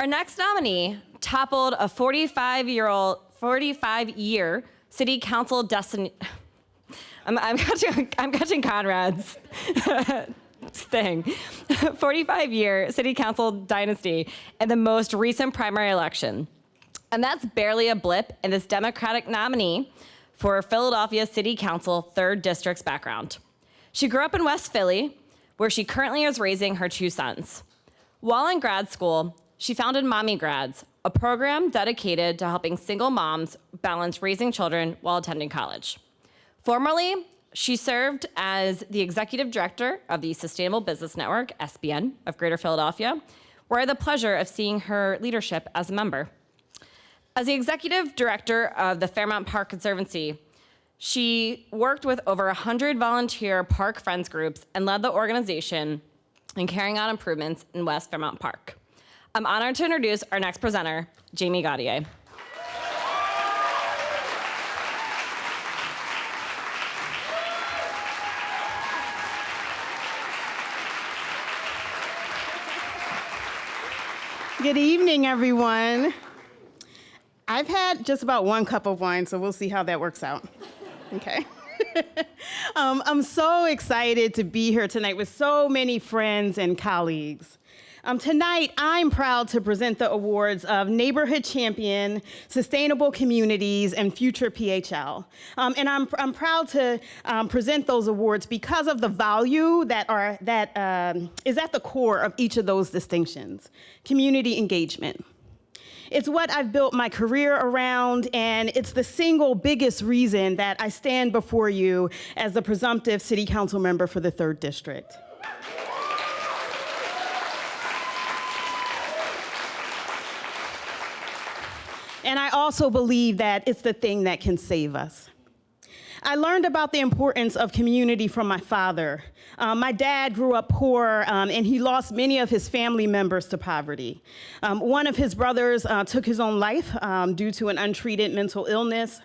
Our next nominee toppled a 45-year city council destiny. I'm catching Conrad's thing. 45-year city council dynasty in the most recent primary election. And that's barely a blip in this Democratic nominee for Philadelphia City Council 3rd District's background. She grew up in West Philly, where she currently is raising her 2 sons. While in grad school, she founded Mommy Grads, a program dedicated to helping single moms balance raising children while attending college. Formerly, she served as the executive director of the Sustainable Business Network, SBN, of Greater Philadelphia, where I had the pleasure of seeing her leadership as a member. As the executive director of the Fairmount Park Conservancy, she worked with over 100 volunteer park friends groups and led the organization in carrying out improvements in West Fairmount Park. I'm honored to introduce our next presenter, Jamie Gauthier. Good evening, everyone. I've had just about 1 cup of wine, so we'll see how that works out. Okay. I'm so excited to be here tonight with so many friends and colleagues. Tonight, I'm proud to present the awards of Neighborhood Champion, Sustainable Communities, and Future PHL. And I'm proud to present those awards because of the value that is at the core of each of those distinctions: community engagement. It's what I've built my career around, and it's the single biggest reason that I stand before you as the presumptive city council member for the 3rd District. And I also believe that it's the thing that can save us. I learned about the importance of community from my father. My dad grew up poor, and he lost many of his family members to poverty. One of his brothers took his own life due to an untreated mental illness.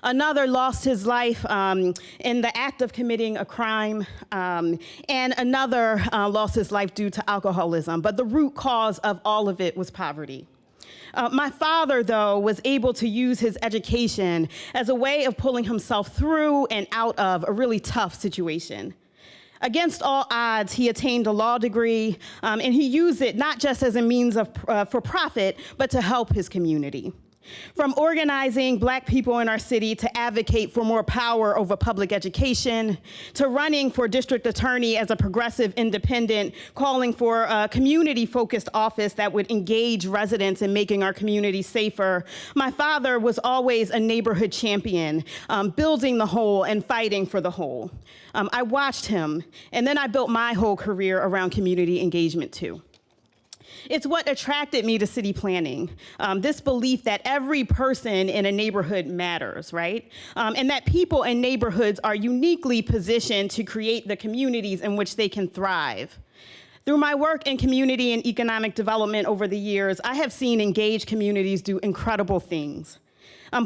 Another lost his life in the act of committing a crime, and another lost his life due to alcoholism. But the root cause of all of it was poverty. My father, though, was able to use his education as a way of pulling himself through and out of a really tough situation. Against all odds, he attained a law degree, and he used it not just as a means for profit, but to help his community. From organizing Black people in our city to advocate for more power over public education, to running for district attorney as a progressive independent, calling for a community-focused office that would engage residents in making our community safer, my father was always a neighborhood champion, building the whole and fighting for the whole. I watched him, and then I built my whole career around community engagement too. It's what attracted me to city planning, this belief that every person in a neighborhood matters, right? And that people in neighborhoods are uniquely positioned to create the communities in which they can thrive. Through my work in community and economic development over the years, I have seen engaged communities do incredible things.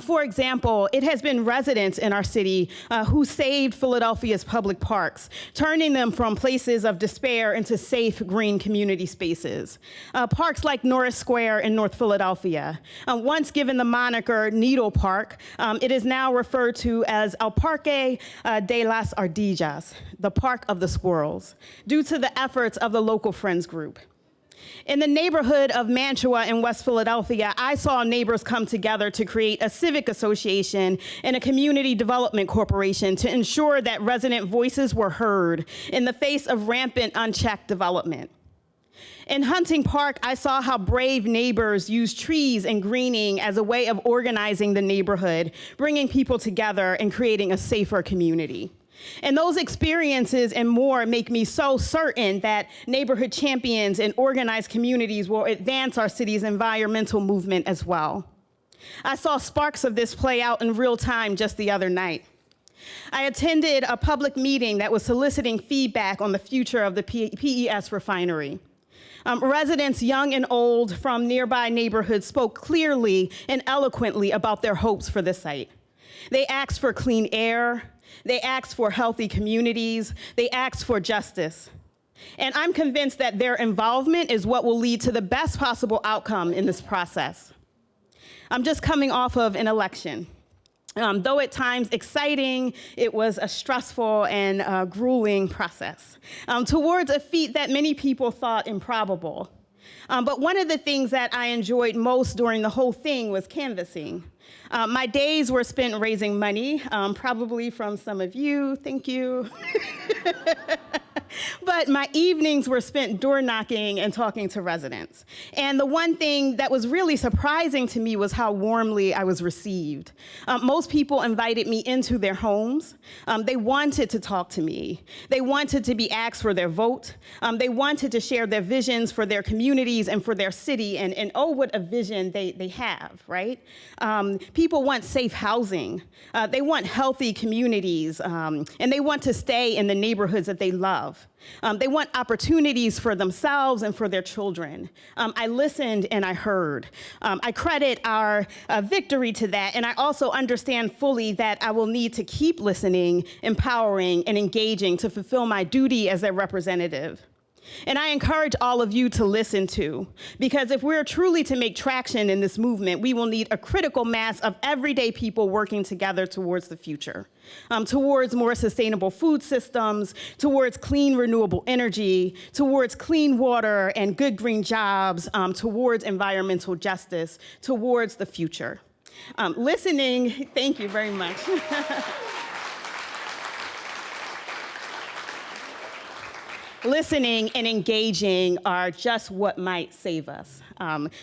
For example, it has been residents in our city who saved Philadelphia's public parks, turning them from places of despair into safe, green community spaces. Parks like Norris Square in North Philadelphia. Once given the moniker Needle Park, it is now referred to as El Parque de las Ardillas, the Park of the Squirrels, due to the efforts of the local Friends group. In the neighborhood of Mantua in West Philadelphia, I saw neighbors come together to create a civic association and a community development corporation to ensure that resident voices were heard in the face of rampant, unchecked development. In Hunting Park, I saw how brave neighbors used trees and greening as a way of organizing the neighborhood, bringing people together and creating a safer community. And those experiences and more make me so certain that neighborhood champions and organized communities will advance our city's environmental movement as well. I saw sparks of this play out in real time just the other night. I attended a public meeting that was soliciting feedback on the future of the PES refinery. Residents young and old from nearby neighborhoods spoke clearly and eloquently about their hopes for the site. They asked for clean air. They asked for healthy communities. They asked for justice. And I'm convinced that their involvement is what will lead to the best possible outcome in this process. I'm just coming off of an election. Though at times exciting, it was a stressful and grueling process towards a feat that many people thought improbable. But one of the things that I enjoyed most during the whole thing was canvassing. My days were spent raising money, probably from some of you, thank you. But my evenings were spent door knocking and talking to residents. And the one thing that was really surprising to me was how warmly I was received. Most people invited me into their homes. They wanted to talk to me. They wanted to be asked for their vote. They wanted to share their visions for their communities and for their city. And oh, what a vision they have, right? People want safe housing. They want healthy communities. And they want to stay in the neighborhoods that they love. They want opportunities for themselves and for their children. I listened and I heard. I credit our victory to that, and I also understand fully that I will need to keep listening, empowering, and engaging to fulfill my duty as their representative. And I encourage all of you to listen too, because if we're truly to make traction in this movement, we will need a critical mass of everyday people working together towards the future, towards more sustainable food systems, towards clean renewable energy, towards clean water and good green jobs, towards environmental justice, towards the future. Listening, thank you very much. Listening and engaging are just what might save us.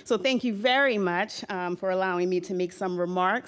So thank you very much for allowing me to make some remarks.